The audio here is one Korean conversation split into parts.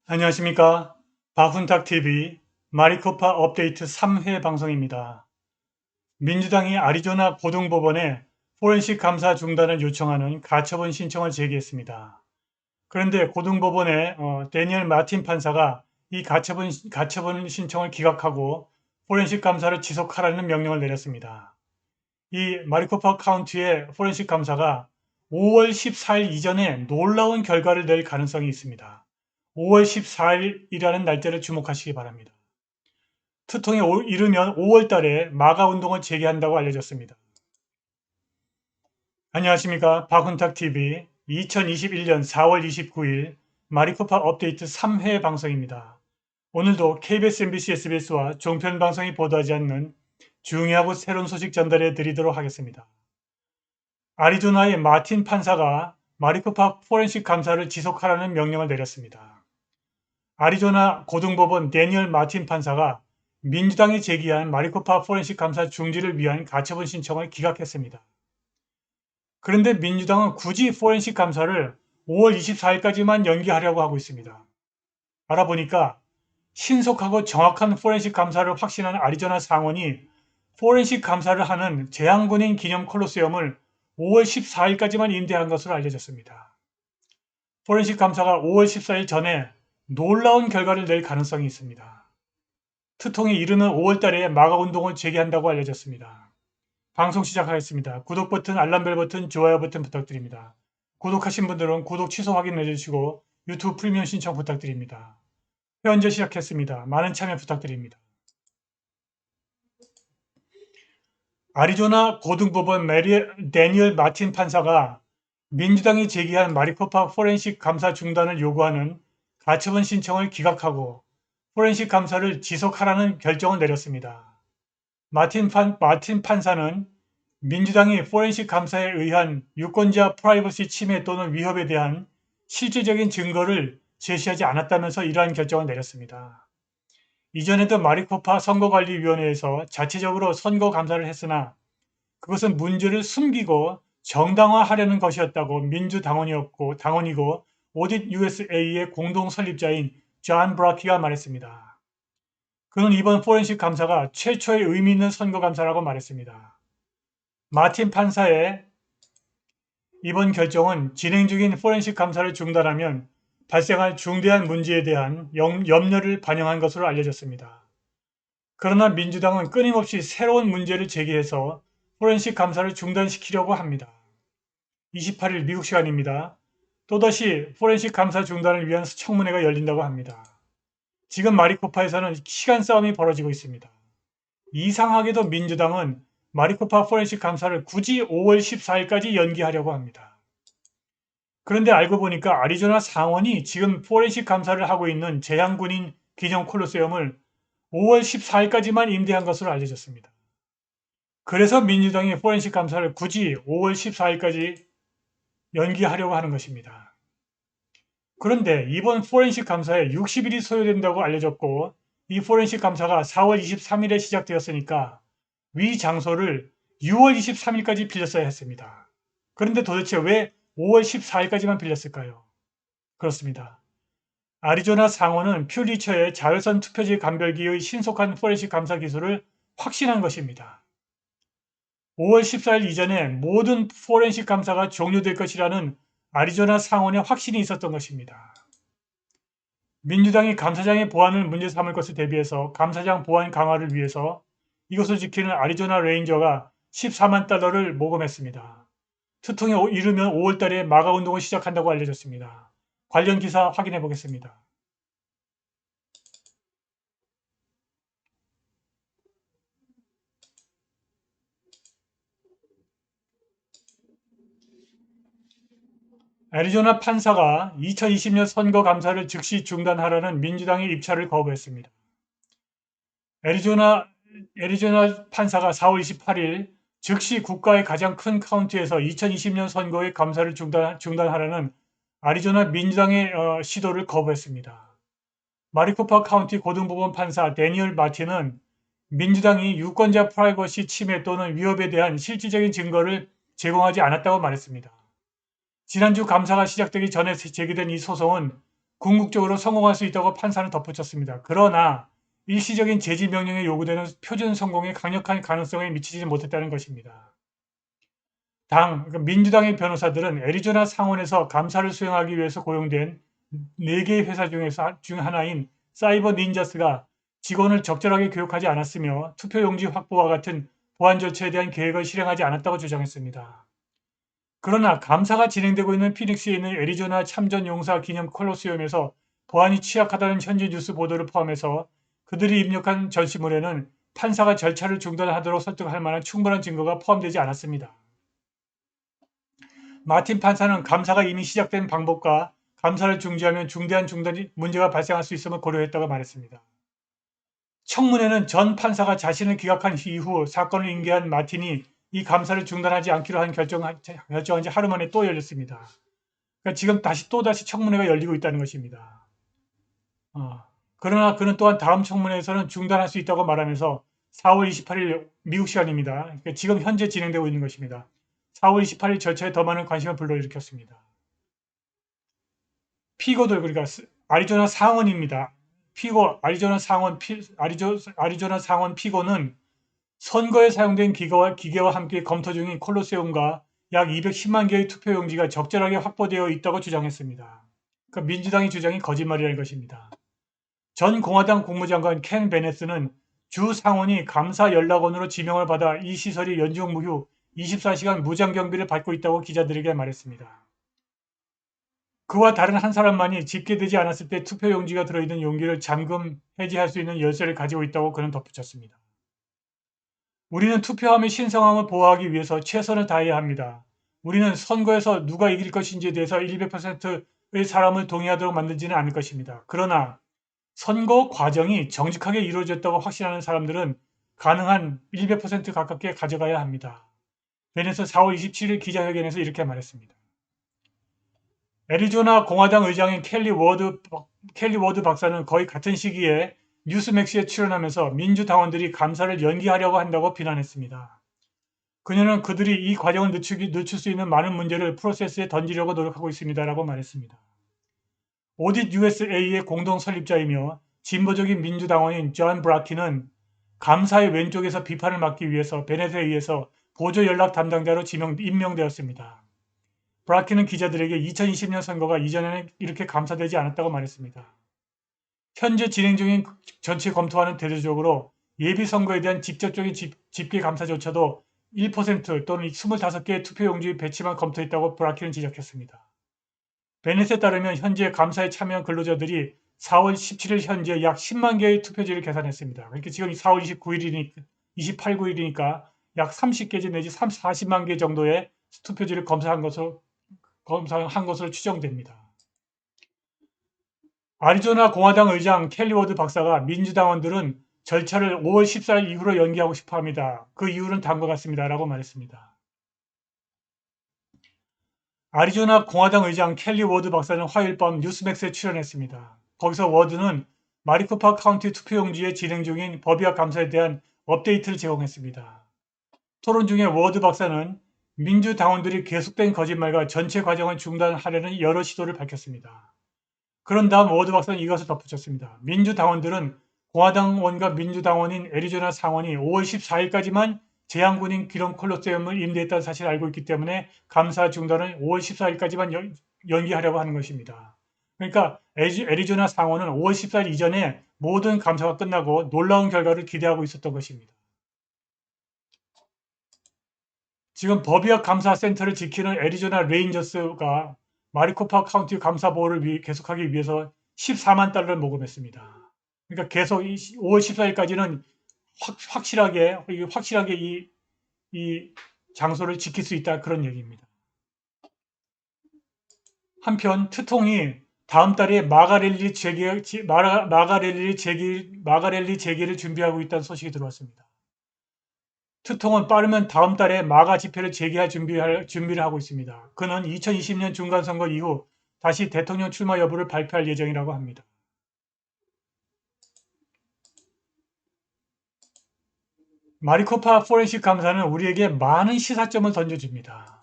안녕하십니까. 박훈탁TV 마리코파 업데이트 3회 방송입니다. 민주당이 아리조나 고등법원에 포렌식 감사 중단을 요청하는 가처분 신청을 제기했습니다. 그런데 고등법원의 데니얼 마틴 판사가 이 가처분 신청을 기각하고 포렌식 감사를 지속하라는 명령을 내렸습니다. 이 마리코파 카운티의 포렌식 감사가 5월 14일 이전에 놀라운 결과를 낼 가능성이 있습니다. 5월 14일이라는 날짜를 주목하시기 바랍니다. 투통이 이르면 5월 달에 마가 운동을 재개한다고 알려졌습니다. 안녕하십니까. 박훈탁TV 2021년 4월 29일 마리코파 업데이트 3회 방송입니다. 오늘도 KBS, MBC, SBS와 종편 방송이 보도하지 않는 중요하고 새로운 소식 전달해 드리도록 하겠습니다. 아리조나의 마틴 판사가 마리코파 포렌식 감사를 지속하라는 명령을 내렸습니다. 아리조나 고등법원 데니얼 마틴 판사가 민주당이 제기한 마리코파 포렌식 감사 중지를 위한 가처분 신청을 기각했습니다. 그런데 민주당은 굳이 포렌식 감사를 5월 24일까지만 연기하려고 하고 있습니다. 알아보니까 신속하고 정확한 포렌식 감사를 확신한 아리조나 상원이 포렌식 감사를 하는 재향군인 기념 콜로세움을 5월 14일까지만 임대한 것으로 알려졌습니다. 포렌식 감사가 5월 14일 전에 놀라운 결과를 낼 가능성이 있습니다. 투통이 이르는 5월 달에 마가 운동을 재개한다고 알려졌습니다. 방송 시작하겠습니다. 구독 버튼, 알람벨 버튼, 좋아요 버튼 부탁드립니다. 구독하신 분들은 구독 취소 확인해 주시고 유튜브 프리미엄 신청 부탁드립니다. 현재 시작했습니다. 많은 참여 부탁드립니다. 아리조나 고등법원 데니얼 마틴 판사가 민주당이 제기한 마리코파 포렌식 감사 중단을 요구하는 가처분 신청을 기각하고 포렌식 감사를 지속하라는 결정을 내렸습니다. 마틴 판사는 민주당이 포렌식 감사에 의한 유권자 프라이버시 침해 또는 위협에 대한 실질적인 증거를 제시하지 않았다면서 이러한 결정을 내렸습니다. 이전에도 마리코파 선거관리위원회에서 자체적으로 선거 감사를 했으나 그것은 문제를 숨기고 정당화하려는 것이었다고 당원이고 오딧 USA의 공동 설립자인 존 브라키가 말했습니다. 그는 이번 포렌식 감사가 최초의 의미 있는 선거 감사라고 말했습니다. 마틴 판사의 이번 결정은 진행 중인 포렌식 감사를 중단하면 발생할 중대한 문제에 대한 염려를 반영한 것으로 알려졌습니다. 그러나 민주당은 끊임없이 새로운 문제를 제기해서 포렌식 감사를 중단시키려고 합니다. 28일 미국 시간입니다. 또다시 포렌식 감사 중단을 위한 청문회가 열린다고 합니다. 지금 마리코파에서는 시간 싸움이 벌어지고 있습니다. 이상하게도 민주당은 마리코파 포렌식 감사를 굳이 5월 14일까지 연기하려고 합니다. 그런데 알고 보니까 아리조나 상원이 지금 포렌식 감사를 하고 있는 재향군인 기념 콜로세움을 5월 14일까지만 임대한 것으로 알려졌습니다. 그래서 민주당이 포렌식 감사를 굳이 5월 14일까지 연기하려고 하는 것입니다. 그런데 이번 포렌식 감사에 60일이 소요된다고 알려졌고 이 포렌식 감사가 4월 23일에 시작되었으니까 위 장소를 6월 23일까지 빌렸어야 했습니다. 그런데 도대체 왜 5월 14일까지만 빌렸을까요? 그렇습니다. 아리조나 상원은 퓨 리처의 자외선 투표지 감별기의 신속한 포렌식 감사 기술을 확신한 것입니다. 5월 14일 이전에 모든 포렌식 감사가 종료될 것이라는 아리조나 상원의 확신이 있었던 것입니다. 민주당이 감사장의 보안을 문제 삼을 것을 대비해서 감사장 보안 강화를 위해서 이것을 지키는 아리조나 레인저가 14만 달러를 모금했습니다. 투통이 이르면 5월 달에 마가 운동을 시작한다고 알려졌습니다. 관련 기사 확인해 보겠습니다. 애리조나 판사가 2020년 선거 감사를 즉시 중단하라는 민주당의 입찰을 거부했습니다. 애리조나 판사가 4월 28일 즉시 국가의 가장 큰 카운티에서 2020년 선거의 감사를 중단하라는 아리조나 민주당의 시도를 거부했습니다. 마리코파 카운티 고등법원 판사 데니얼 마틴은 민주당이 유권자 프라이버시 침해 또는 위협에 대한 실질적인 증거를 제공하지 않았다고 말했습니다. 지난주 감사가 시작되기 전에 제기된 이 소송은 궁극적으로 성공할 수 있다고 판사는 덧붙였습니다. 그러나 일시적인 제지 명령에 요구되는 표준 성공에 강력한 가능성에 미치지 못했다는 것입니다. 그러니까 민주당의 변호사들은 애리조나 상원에서 감사를 수행하기 위해서 고용된 4개의 회사 중 하나인 사이버 닌자스가 직원을 적절하게 교육하지 않았으며 투표용지 확보와 같은 보안 절차에 대한 계획을 실행하지 않았다고 주장했습니다. 그러나 감사가 진행되고 있는 피닉스에 있는 애리조나 참전 용사 기념 콜로세움에서 보안이 취약하다는 현지 뉴스 보도를 포함해서 그들이 입력한 전시물에는 판사가 절차를 중단하도록 설득할 만한 충분한 증거가 포함되지 않았습니다. 마틴 판사는 감사가 이미 시작된 방법과 감사를 중지하면 중대한 문제가 발생할 수 있음을 고려했다고 말했습니다. 청문회는 전 판사가 자신을 기각한 이후 사건을 인계한 마틴이 이 감사를 중단하지 않기로 결정한 지 하루 만에 또 열렸습니다. 그러니까 지금 또다시 청문회가 열리고 있다는 것입니다. 그러나 그는 또한 다음 청문회에서는 중단할 수 있다고 말하면서 4월 28일 미국 시간입니다. 그러니까 지금 현재 진행되고 있는 것입니다. 4월 28일 절차에 더 많은 관심을 불러일으켰습니다. 피고들, 그러니까 아리조나 상원입니다. 아리조나 상원 피고는 선거에 사용된 기계와 함께 검토 중인 콜로세움과 약 210만 개의 투표용지가 적절하게 확보되어 있다고 주장했습니다. 그러니까 민주당의 주장이 거짓말이라는 것입니다. 전 공화당 국무장관 켄 베네스는 주 상원이 감사 연락원으로 지명을 받아 이 시설이 연중 무휴 24시간 무장 경비를 받고 있다고 기자들에게 말했습니다. 그와 다른 한 사람만이 집계되지 않았을 때 투표용지가 들어있는 용기를 잠금 해지할 수 있는 열쇠를 가지고 있다고 그는 덧붙였습니다. 우리는 투표함의 신성함을 보호하기 위해서 최선을 다해야 합니다. 우리는 선거에서 누가 이길 것인지에 대해서 100%의 사람을 동의하도록 만들지는 않을 것입니다. 그러나 선거 과정이 정직하게 이루어졌다고 확신하는 사람들은 가능한 200% 가깝게 가져가야 합니다. 베네스 4월 27일 기자회견에서 이렇게 말했습니다. 애리조나 공화당 의장인 켈리 워드 박사는 거의 같은 시기에 뉴스맥스에 출연하면서 민주당원들이 감사를 연기하려고 한다고 비난했습니다. 그녀는 그들이 이 과정을 늦출 수 있는 많은 문제를 프로세스에 던지려고 노력하고 있습니다라고 말했습니다. 오딧 USA의 공동 설립자이며 진보적인 민주당원인 존 브라키는 감사의 왼쪽에서 비판을 막기 위해서 베넷에 의해서 보조 연락 담당자로 임명되었습니다. 브라키는 기자들에게 2020년 선거가 이전에는 이렇게 감사되지 않았다고 말했습니다. 현재 진행 중인 전체 검토와는 대조적으로 예비 선거에 대한 직접적인 집계 감사조차도 1% 또는 25개의 투표용지 배치만 검토했다고 브라키는 지적했습니다. 베넷에 따르면 현재 감사에 참여한 근로자들이 4월 17일 현재 약 10만 개의 투표지를 계산했습니다. 그러니까 지금 4월 28일이니까 약 30개 내지 40만 개 정도의 투표지를 검사한 것으로 추정됩니다. 아리조나 공화당 의장 켈리 워드 박사가 민주당원들은 절차를 5월 14일 이후로 연기하고 싶어 합니다. 그 이유는 다음과 같습니다. 라고 말했습니다. 아리조나 공화당 의장 켈리 워드 박사는 화요일 밤 뉴스맥스에 출연했습니다. 거기서 워드는 마리코파 카운티 투표용지에 진행 중인 법의학 감사에 대한 업데이트를 제공했습니다. 토론 중에 워드 박사는 민주당원들이 계속된 거짓말과 전체 과정을 중단하려는 여러 시도를 밝혔습니다. 그런 다음 워드 박사는 이것을 덧붙였습니다. 민주당원들은 공화당원과 민주당원인 애리조나 상원이 5월 14일까지만 재향군인 기rom 콜로세움을 임대했다는 사실을 알고 있기 때문에 감사 중단을 5월 14일까지만 연기하려고 하는 것입니다. 그러니까 애리조나 상원은 5월 14일 이전에 모든 감사가 끝나고 놀라운 결과를 기대하고 있었던 것입니다. 지금 법의학 감사 센터를 지키는 애리조나 레인저스가 마리코파 카운티 감사 보호를 계속하기 위해서 14만 달러를 모금했습니다. 그러니까 계속 5월 14일까지는 확실하게 이 장소를 지킬 수 있다 그런 얘기입니다. 한편 트통이 다음 달에 마가렐리 재개를 준비하고 있다는 소식이 들어왔습니다. 트통은 빠르면 다음 달에 마가 집회를 재개할 준비를 하고 있습니다. 그는 2020년 중간선거 이후 다시 대통령 출마 여부를 발표할 예정이라고 합니다. 마리코파 포렌식 감사는 우리에게 많은 시사점을 던져줍니다.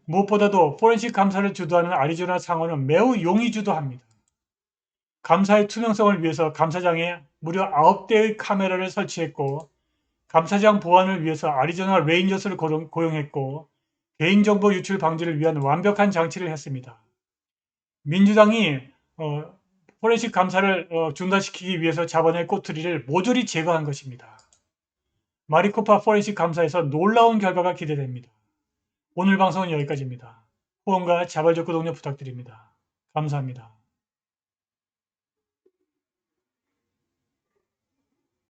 무엇보다도 포렌식 감사를 주도하는 아리조나 상원은 매우 용의주도합니다. 감사의 투명성을 위해서 감사장에 무려 9대의 카메라를 설치했고 감사장 보안을 위해서 아리조나 레인저스를 고용했고 개인정보 유출 방지를 위한 완벽한 장치를 했습니다. 민주당이 포렌식 감사를 중단시키기 위해서 잡아낸 꼬투리를 모조리 제거한 것입니다. 마리코파 포렌식 감사에서 놀라운 결과가 기대됩니다. 오늘 방송은 여기까지입니다. 후원과 자발적 구독료 부탁드립니다. 감사합니다.